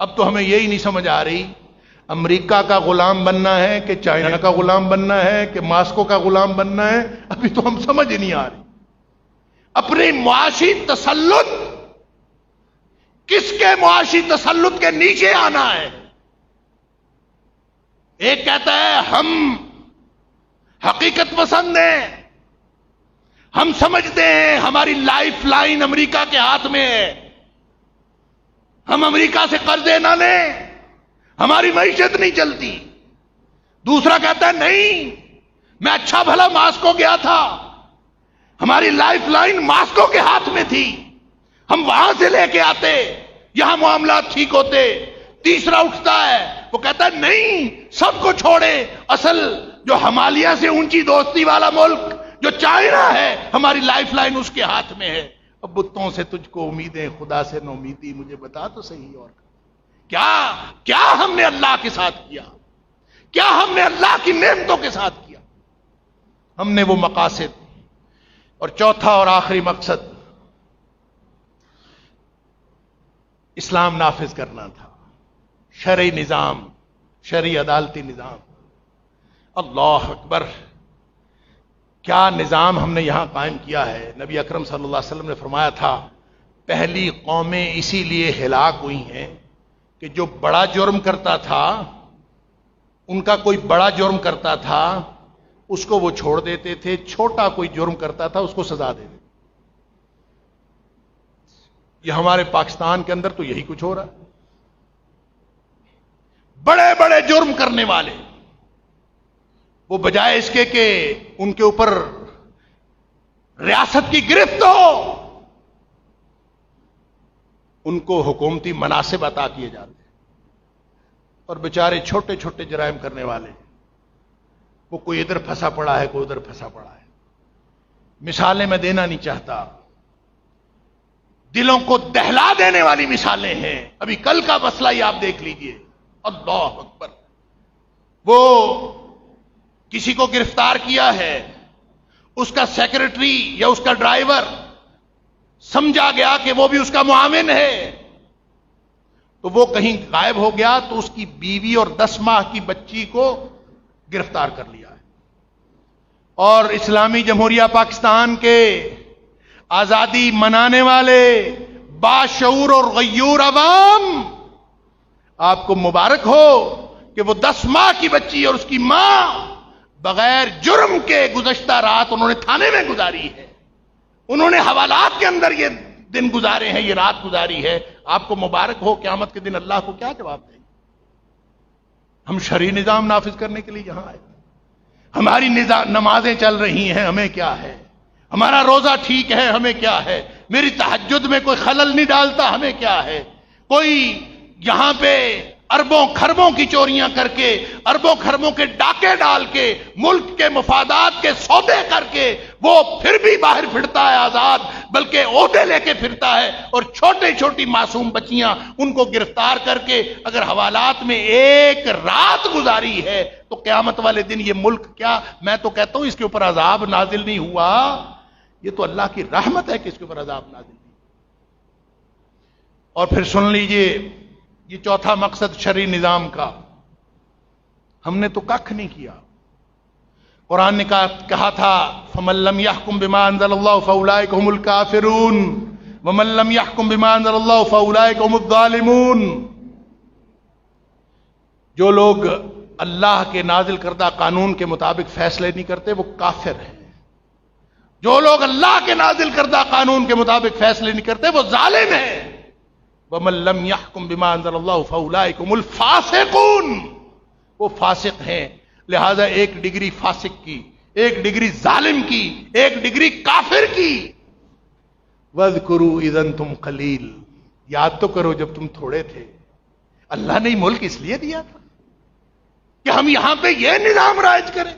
اب تو ہمیں یہی نہیں سمجھ آ رہی امریکہ کا غلام بننا ہے کہ چائنا کا غلام بننا ہے کہ ماسکو کا غلام بننا ہے، ابھی تو ہم سمجھ ہی نہیں آ رہی۔ اپنی معاشی تسلط، کس کے معاشی تسلط کے نیچے آنا ہے؟ ایک کہتا ہے ہم حقیقت پسند ہیں، ہم سمجھتے ہیں ہماری لائف لائن امریکہ کے ہاتھ میں ہے، ہم امریکہ سے قرضے نہ لیں، ہماری معیشت نہیں چلتی۔ دوسرا کہتا ہے نہیں، میں اچھا بھلا ماسکو گیا تھا، ہماری لائف لائن ماسکو کے ہاتھ میں تھی، ہم وہاں سے لے کے آتے، یہاں معاملات ٹھیک ہوتے۔ تیسرا اٹھتا ہے، وہ کہتا ہے نہیں، سب کو چھوڑے، اصل جو ہمالیہ سے اونچی دوستی والا ملک جو چائنا ہے، ہماری لائف لائن اس کے ہاتھ میں ہے۔ اب بتوں سے تجھ کو امیدیں، خدا سے نو امیدی، مجھے بتا تو صحیح، اور کیا ہم نے اللہ کے ساتھ کیا؟ کیا ہم نے اللہ کی نعمتوں کے ساتھ کیا؟ ہم نے وہ مقاصد، اور چوتھا اور آخری مقصد اسلام نافذ کرنا تھا، شرعی نظام، شرعی عدالتی نظام۔ اللہ اکبر، کیا نظام ہم نے یہاں قائم کیا ہے۔ نبی اکرم صلی اللہ علیہ وسلم نے فرمایا تھا پہلی قومیں اسی لیے ہلاک ہوئی ہیں کہ جو بڑا جرم کرتا تھا، ان کا کوئی بڑا جرم کرتا تھا اس کو وہ چھوڑ دیتے تھے، چھوٹا کوئی جرم کرتا تھا اس کو سزا دے دیتے۔ یہ ہمارے پاکستان کے اندر تو یہی کچھ ہو رہا ہے۔ بڑے بڑے جرم کرنے والے، وہ بجائے اس کے کہ ان کے اوپر ریاست کی گرفت ہو، ان کو حکومتی مناصب عطا کیے جاتے ہیں، اور بیچارے چھوٹے چھوٹے جرائم کرنے والے، وہ کوئی ادھر پھنسا پڑا ہے، کوئی ادھر پھنسا پڑا ہے۔ مثالیں میں دینا نہیں چاہتا، دلوں کو دہلا دینے والی مثالیں ہیں۔ ابھی کل کا مسئلہ ہی آپ دیکھ لیجئے، اللہ اکبر، وہ کسی کو گرفتار کیا ہے، اس کا سیکرٹری یا اس کا ڈرائیور سمجھا گیا کہ وہ بھی اس کا معاون ہے، تو وہ کہیں غائب ہو گیا، تو اس کی بیوی اور 10 ماہ کی بچی کو گرفتار کر لیا ہے۔ اور اسلامی جمہوریہ پاکستان کے آزادی منانے والے باشعور اور غیور عوام، آپ کو مبارک ہو کہ وہ 10 ماہ کی بچی اور اس کی ماں بغیر جرم کے گزشتہ رات انہوں نے تھانے میں گزاری ہے، انہوں نے حوالات کے اندر یہ دن گزارے ہیں، یہ رات گزاری ہے۔ آپ کو مبارک ہو، قیامت کے دن اللہ کو کیا جواب دیں؟ ہم شرعی نظام نافذ کرنے کے لیے یہاں آئے، ہماری نمازیں چل رہی ہیں، ہمیں کیا ہے؟ ہمارا روزہ ٹھیک ہے، ہمیں کیا ہے؟ میری تہجد میں کوئی خلل نہیں ڈالتا، ہمیں کیا ہے؟ کوئی یہاں پہ اربوں خربوں کی چوریاں کر کے، اربوں خربوں کے ڈاکے ڈال کے، ملک کے مفادات کے سودے کر کے، وہ پھر بھی باہر پھرتا ہے آزاد، بلکہ عہدے لے کے پھرتا ہے، اور چھوٹی چھوٹی معصوم بچیاں ان کو گرفتار کر کے اگر حوالات میں ایک رات گزاری ہے تو قیامت والے دن یہ ملک کیا، میں تو کہتا ہوں اس کے اوپر عذاب نازل نہیں ہوا، یہ تو اللہ کی رحمت ہے کہ اس کے اوپر عذاب نازل نہیں۔ اور پھر سن لیجئے، یہ چوتھا مقصد شرعی نظام کا، ہم نے تو ککھ نہیں کیا۔ قرآن نے کہا تھا فَمَن لَّمْ يَحْكُم بِمَا أَنزَلَ اللَّهُ فَأُولَٰئِكَ هُمُ الْكَافِرُونَ وَمَن لَّمْ يَحْكُم بِمَا أَنزَلَ اللَّهُ فَأُولَٰئِكَ هُمُ الظَّالِمُونَ۔ جو لوگ اللہ کے نازل کردہ قانون کے مطابق فیصلے نہیں کرتے وہ کافر ہیں، جو لوگ اللہ کے نازل کردہ قانون کے مطابق فیصلے نہیں کرتے وہ ظالم ہیں۔ وَمَن لَّمْ يَحْكُم بِمَا أَنزَلَ اللَّهُ فَأُولَٰئِكَ هُمُ الْفَاسِقُونَ، وہ فاسق ہیں۔ لہذا ایک ڈگری فاسق کی، ایک ڈگری ظالم کی، ایک ڈگری کافر کی۔ وَاذْكُرُوا إِذْ أَنتُمْ قَلِيلٌ، یاد تو کرو جب تم تھوڑے تھے۔ اللہ نے ملک اس لیے دیا تھا کہ ہم یہاں پہ یہ نظام رائج کریں۔